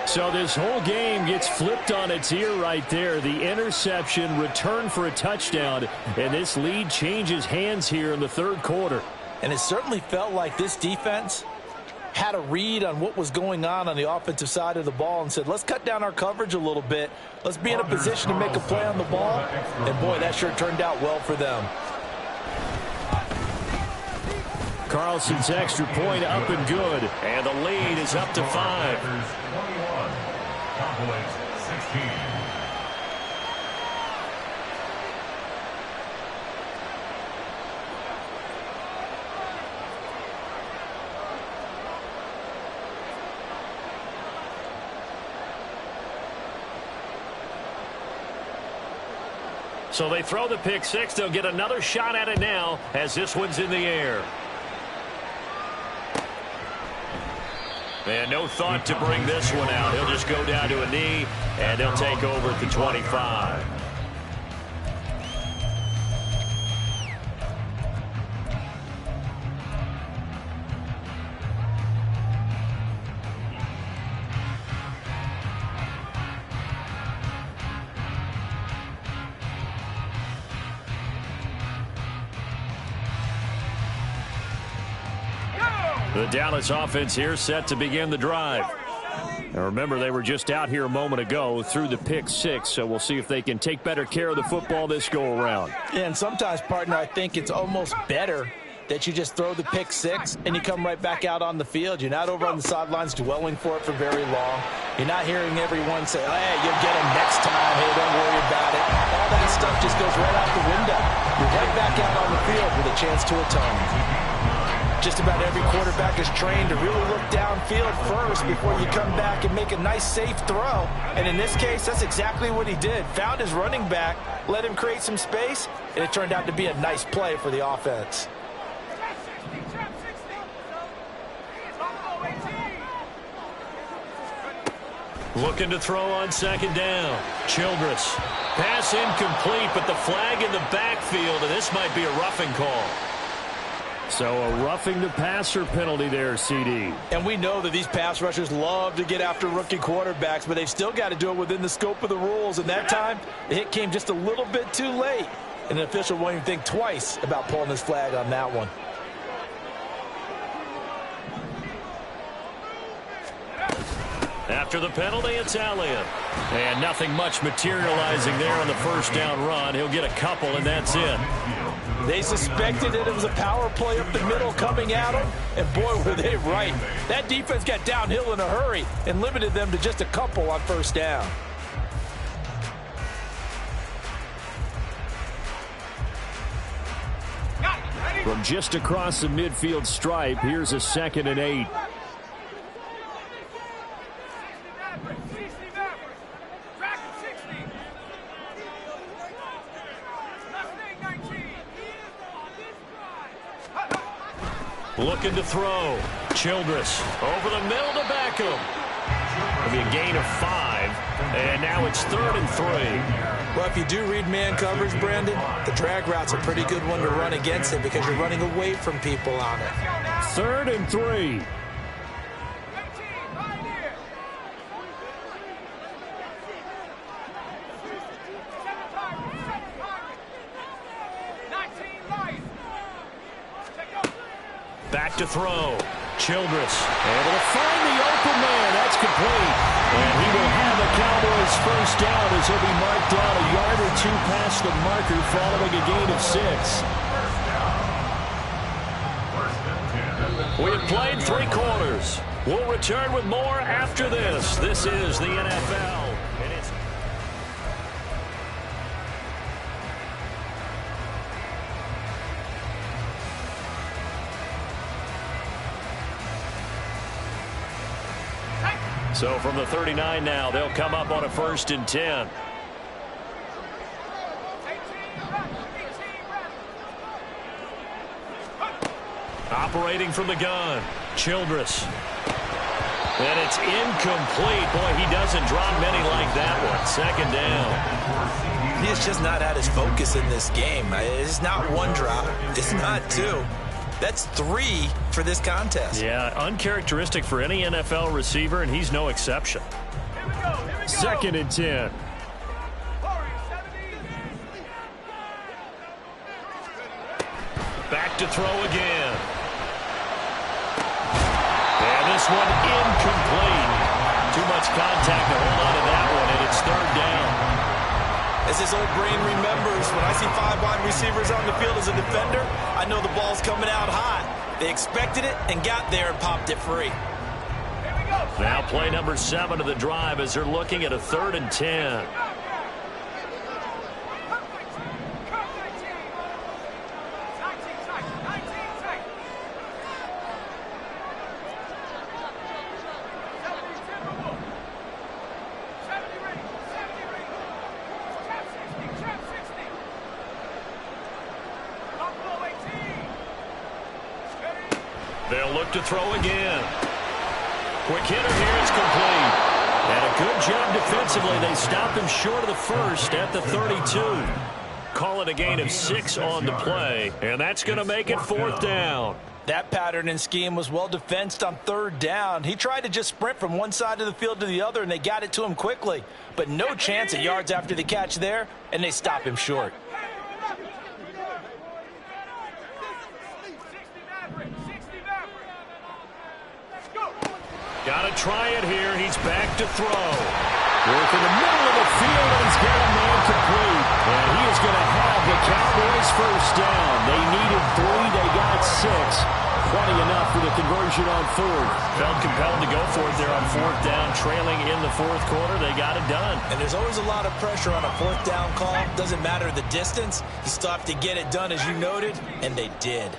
[SPEAKER 2] So this whole game gets flipped on its ear right there. The interception, return for a touchdown, and this lead changes hands here in the third quarter.
[SPEAKER 4] and it certainly felt like this defense had a read on what was going on the offensive side of the ball and said, let's cut down our coverage a little bit. Let's be in a position to make a play on the ball. And, boy, that sure turned out well for them.
[SPEAKER 2] Carlson's extra point up and good. And the lead is up to 5.
[SPEAKER 5] 21, Cowboys 16.
[SPEAKER 2] So they throw the pick six. They'll get another shot at it now as this one's in the air. And no thought to bring this one out. He'll just go down to a knee, and they'll take over at the 25. The Dallas offense here set to begin the drive. Now remember, they were just out here a moment ago through the pick six, so we'll see if they can take better care of the football this go-around.
[SPEAKER 4] Yeah, and sometimes, partner, I think it's almost better that you just throw the pick six and you come right back out on the field. You're not over on the sidelines dwelling for it for very long. You're not hearing everyone say, hey, you'll get them next time. Hey, don't worry about it. All that stuff just goes right out the window. You're right back out on the field with a chance to atone. Just about every quarterback is trained to really look downfield first before you come back and make a nice, safe throw. And in this case, that's exactly what he did. Found his running back, let him create some space, and it turned out to be a nice play for the offense.
[SPEAKER 2] Looking to throw on second down. Childress. Pass incomplete, but the flag in the backfield, and this might be a roughing call. So a roughing the passer penalty there, CD.
[SPEAKER 4] And we know that these pass rushers love to get after rookie quarterbacks, but they've still got to do it within the scope of the rules. And that time, the hit came just a little bit too late. And an official won't even think twice about pulling his flag on that one.
[SPEAKER 2] After the penalty, it's Elliott. And nothing much materializing there on the first down run. He'll get a couple, and that's it.
[SPEAKER 4] They suspected that it was a power play up the middle coming at them, and boy, were they right. That defense got downhill in a hurry and limited them to just a couple on first down.
[SPEAKER 2] From just across the midfield stripe, here's a 2nd and 8. Looking to throw. Childress over the middle to Beckham. It'll be a gain of 5. And now it's 3rd and 3.
[SPEAKER 4] Well, if you do read man coverage, Brandon, the drag route's a pretty good one to run against it because you're running away from people on it.
[SPEAKER 2] 3rd and 3. to throw. Childress able to find the open man. That's complete. And he will have the Cowboys first down as he'll be marked down a yard or two past the marker following a gain of 6. We have played 3 quarters. We'll return with more after this. This is the NFL. And it's so from the 39 now, they'll come up on a 1st and 10. Operating from the gun, Childress. And it's incomplete. Boy, he doesn't drop many like that one. 2nd down.
[SPEAKER 4] He has just not had his focus in this game. It's not 1 drop. It's not 2. That's 3 for this contest.
[SPEAKER 2] Yeah, uncharacteristic for any NFL receiver, and he's no exception. 2nd and 10. Back to throw again. And this one incomplete. Too much contact to hold on to that one, and it's 3rd down.
[SPEAKER 4] As his old brain remembers, when I see 5 wide receivers on the field as a defender, I know the ball's coming out hot. They expected it and got there and popped it free.
[SPEAKER 2] Now play number 7 of the drive as they're looking at a 3rd and 10. They'll look to throw again. Quick hitter here, it's complete. And a good job defensively. They stopped him short of the 1st at the 32. Call it a gain of 6 on the play, and that's going to make it 4th down.
[SPEAKER 4] That pattern and scheme was well defensed on 3rd down. He tried to just sprint from one side of the field to the other, and they got it to him quickly. But no chance at yards after the catch there, and they stop him short.
[SPEAKER 2] Got to try it here. He's back to throw. Work in the middle of the field, and he's got a man complete. And he is going to have the Cowboys first down. They needed 3. They got 6. Plenty enough for the conversion on 4th. Felt compelled to go for it there on 4th down. Trailing in the 4th quarter, they got it done.
[SPEAKER 4] And there's always a lot of pressure on a 4th down call. Doesn't matter the distance. You still have to get it done, as you noted, and they did.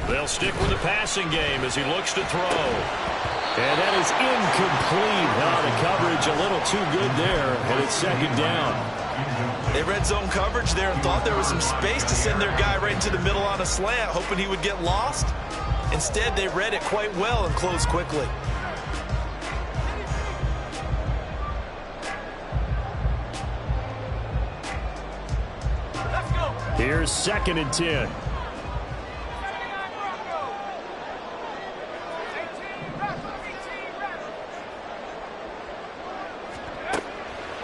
[SPEAKER 2] They'll stick with the passing game as he looks to throw. And that is incomplete. The coverage a little too good there, and it's 2nd down.
[SPEAKER 4] They read zone coverage there and thought there was some space to send their guy right into the middle on a slant, hoping he would get lost. Instead, they read it quite well and closed quickly.
[SPEAKER 2] Here's 2nd and 10.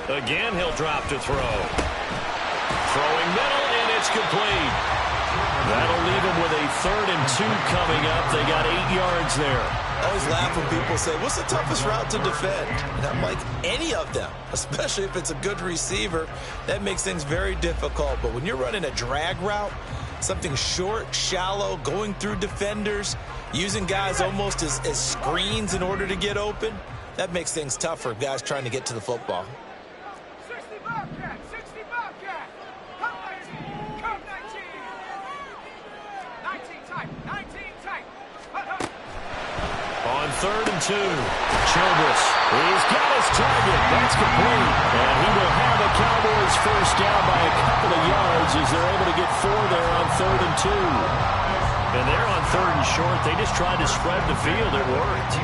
[SPEAKER 2] Again, he'll drop to throw. Throwing middle, and it's complete. That'll leave him with a 3rd and 2 coming up. They got 8 yards there.
[SPEAKER 4] I always laugh when people say, what's the toughest route to defend? And I'm like, any of them, especially if it's a good receiver. That makes things very difficult. But when you're running a drag route, something short, shallow, going through defenders, using guys almost as screens in order to get open, that makes things tough for guys trying to get to the football.
[SPEAKER 2] On 3rd and 2, Childress. He's got his target. That's complete. And he will have the Cowboys first down by a couple of yards as they're able to get 4 there on 3rd and 2. And they're on 3rd and short. They just tried to spread the field. It worked.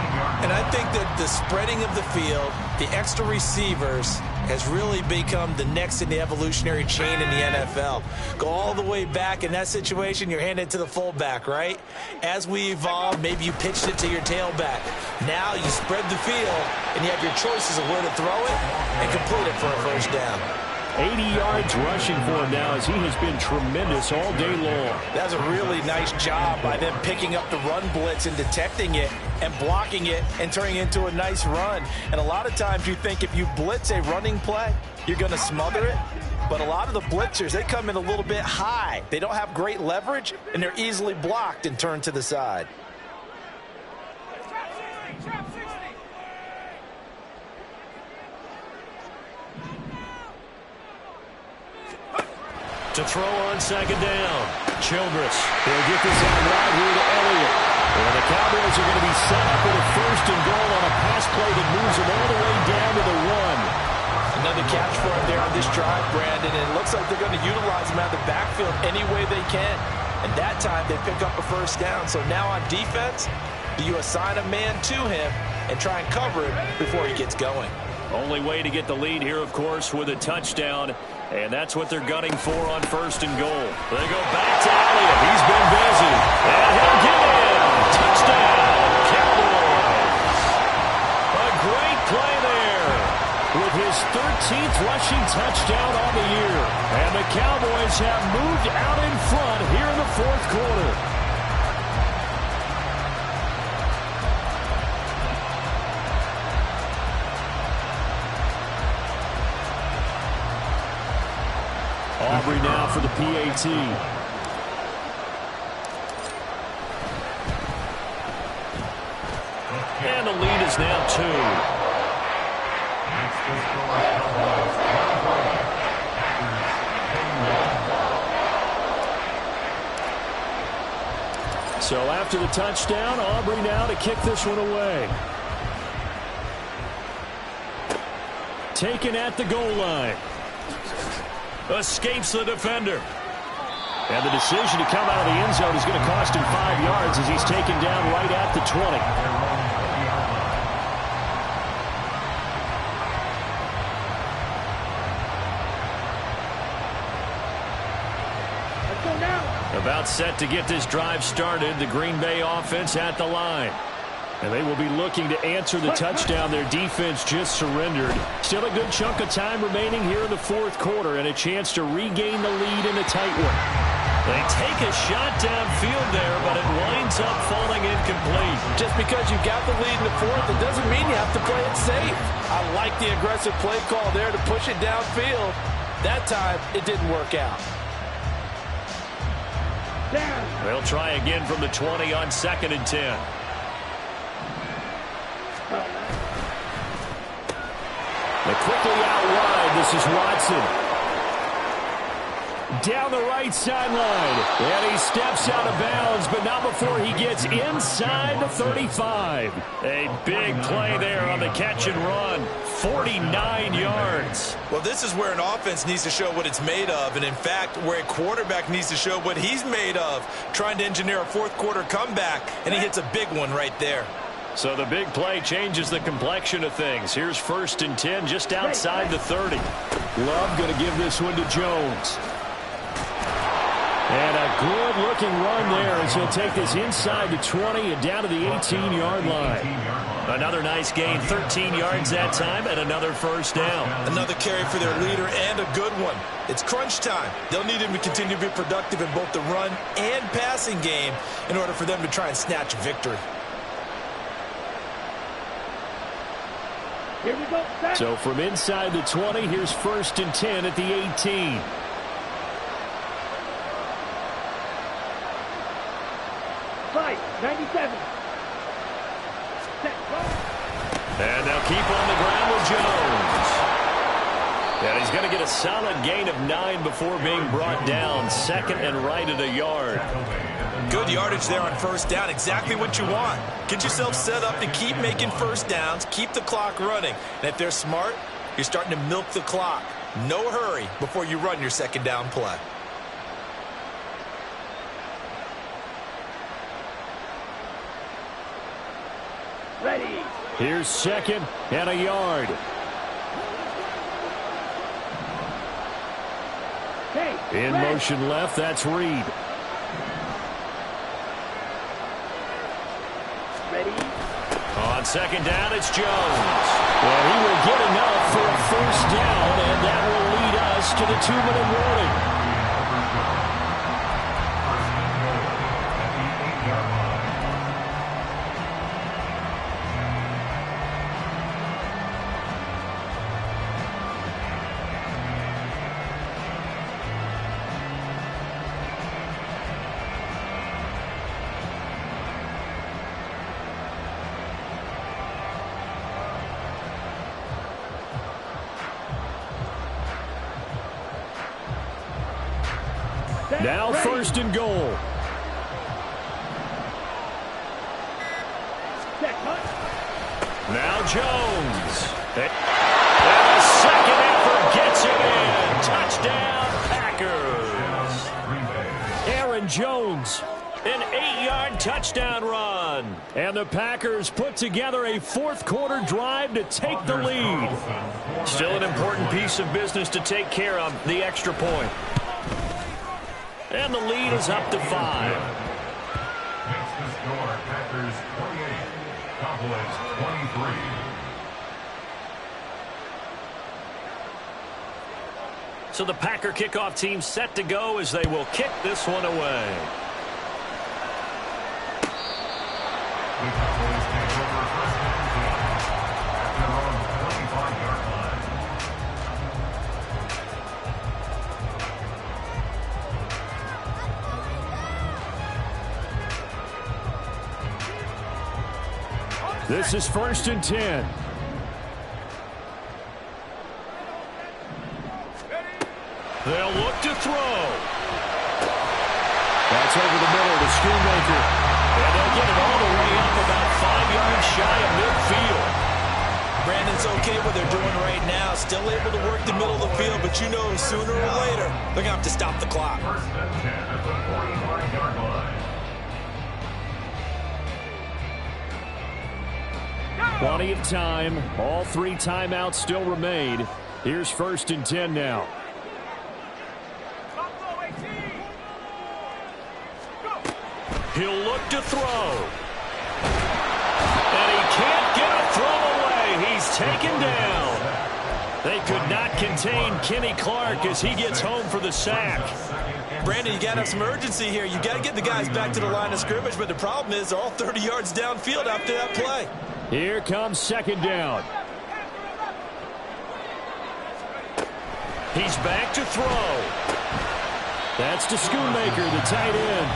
[SPEAKER 4] And I think that the spreading of the field, the extra receivers, has really become the next in the evolutionary chain in the NFL. Go all the way back. In that situation, you're handed to the fullback, right? As we evolve, maybe you pitched it to your tailback. Now you spread the field, and you have your choices of where to throw it and complete it for a first down.
[SPEAKER 2] 80 yards rushing for him now as he has been tremendous all day long.
[SPEAKER 4] That's a really nice job by them picking up the run blitz and detecting it and blocking it and turning it into a nice run. And a lot of times you think if you blitz a running play, you're going to smother it. But a lot of the blitzers, they come in a little bit high. They don't have great leverage, and they're easily blocked and turned to the side.
[SPEAKER 2] To throw on second down. Childress. They'll get this out wide here to Elliott. And the Cowboys are going to be set up with a first and goal on a pass play that moves them all the way down to the 1.
[SPEAKER 4] Another catch for him there on this drive, Brandon. And it looks like they're going to utilize him out of the backfield any way they can. And that time they pick up a first down. So now on defense, do you assign a man to him and try and cover him before he gets going?
[SPEAKER 2] Only way to get the lead here, of course, with a touchdown. And that's what they're gunning for on first and goal. They go back to Elliott. He's been busy. And he'll get in. Touchdown, Cowboys. A great play there with his 13th rushing touchdown on the year. And the Cowboys have moved out in front here in the fourth quarter. Aubrey now for the PAT. And the lead is now 2. So after the touchdown, Aubrey now to kick this one away. Taken at the goal line. Escapes the defender. And the decision to come out of the end zone is going to cost him 5 yards as he's taken down right at the 20.
[SPEAKER 3] Let's go now.
[SPEAKER 2] About set to get this drive started, the Green Bay offense at the line. And they will be looking to answer the touchdown their defense just surrendered. Still a good chunk of time remaining here in the fourth quarter and a chance to regain the lead in a tight one. They take a shot downfield there, but it winds up falling incomplete.
[SPEAKER 4] Just because you got the lead in the fourth, it doesn't mean you have to play it safe. I like the aggressive play call there to push it downfield. That time, it didn't work out.
[SPEAKER 2] They'll try again from the 20 on 2nd and 10. They quickly out wide. This is Watson. Down the right sideline. And he steps out of bounds, but not before he gets inside the 35. A big play there on the catch and run. 49 yards.
[SPEAKER 4] Well, this is where an offense needs to show what it's made of. And, in fact, where a quarterback needs to show what he's made of. Trying to engineer a fourth quarter comeback, and he hits a big one right there.
[SPEAKER 2] So the big play changes the complexion of things. Here's 1st and 10 just outside the 30. Love going to give this one to Jones. And a good-looking run there as he'll take this inside the 20 and down to the 18-yard line. Another nice gain, 13 yards that time, and another first down.
[SPEAKER 4] Another carry for their leader and a good one. It's crunch time. They'll need him to continue to be productive in both the run and passing game in order for them to try and snatch a victory.
[SPEAKER 3] Here we go.
[SPEAKER 2] So from inside the 20, here's 1st and 10 at the 18.
[SPEAKER 3] Fight, 97.
[SPEAKER 2] And they'll keep on the ground with Jones. And he's going to get a solid gain of 9 before being brought down. 2nd and right at a yard.
[SPEAKER 4] Good yardage there on first down. Exactly what you want. Get yourself set up to keep making first downs, keep the clock running. And if they're smart, you're starting to milk the clock. No hurry before you run your second down play.
[SPEAKER 3] Ready.
[SPEAKER 2] Here's 2nd and a yard. In motion left, that's Reed.
[SPEAKER 3] Ready?
[SPEAKER 2] On second down, it's Jones. Well, he will get enough for a first down, and that will lead us to the 2-minute warning. Now first and goal. Now Jones. And the second effort gets him in. Touchdown, Packers. Aaron Jones, an 8-yard touchdown run. And the Packers put together a fourth-quarter drive to take the lead. Still an important piece of business to take care of, the extra point. And the lead is up to 5.
[SPEAKER 5] Makes the score Packers 28, Cowboys 23.
[SPEAKER 2] So the Packer kickoff team set to go as they will kick this one away.
[SPEAKER 5] The Cowboys take over first and 10 at their own 25-yard line.
[SPEAKER 2] This is first and 10. They'll look to throw. That's over the middle to Schoonmaker. And they'll get it all the way up about 5 yards shy of midfield.
[SPEAKER 4] Brandon's okay what they're doing right now. Still able to work the middle of the field, but you know sooner or later they're going to have to stop the clock.
[SPEAKER 5] First and 10 at the 45-yard line.
[SPEAKER 2] Plenty of time. All 3 timeouts still remain. Here's first and 10 now. He'll look to throw. And he can't get a throw away. He's taken down. They could not contain Kenny Clark as he gets home for the sack.
[SPEAKER 4] Brandon, you got to have some urgency here. You got to get the guys back to the line of scrimmage, but the problem is they're all 30 yards downfield after that play.
[SPEAKER 2] Here comes second down. He's back to throw. That's to Schoonmaker, the tight end.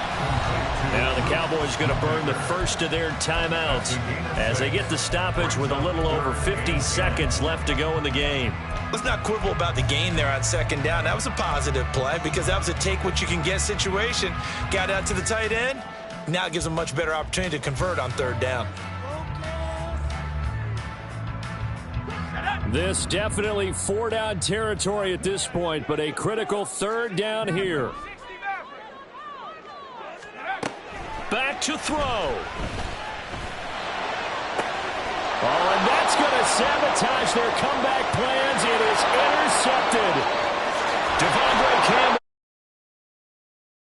[SPEAKER 2] Now the Cowboys going to burn the first of their timeouts as they get the stoppage with a little over 50 seconds left to go in the game.
[SPEAKER 4] Let's not quibble about the gain there on second down. That was a positive play because that was a take-what-you-can-get situation. Got out to the tight end. Now it gives them a much better opportunity to convert on third down.
[SPEAKER 2] This definitely 4-down territory at this point, but a critical third down here. Back to throw. Oh, and that's going to sabotage their comeback plans. It is intercepted. Devondre Campbell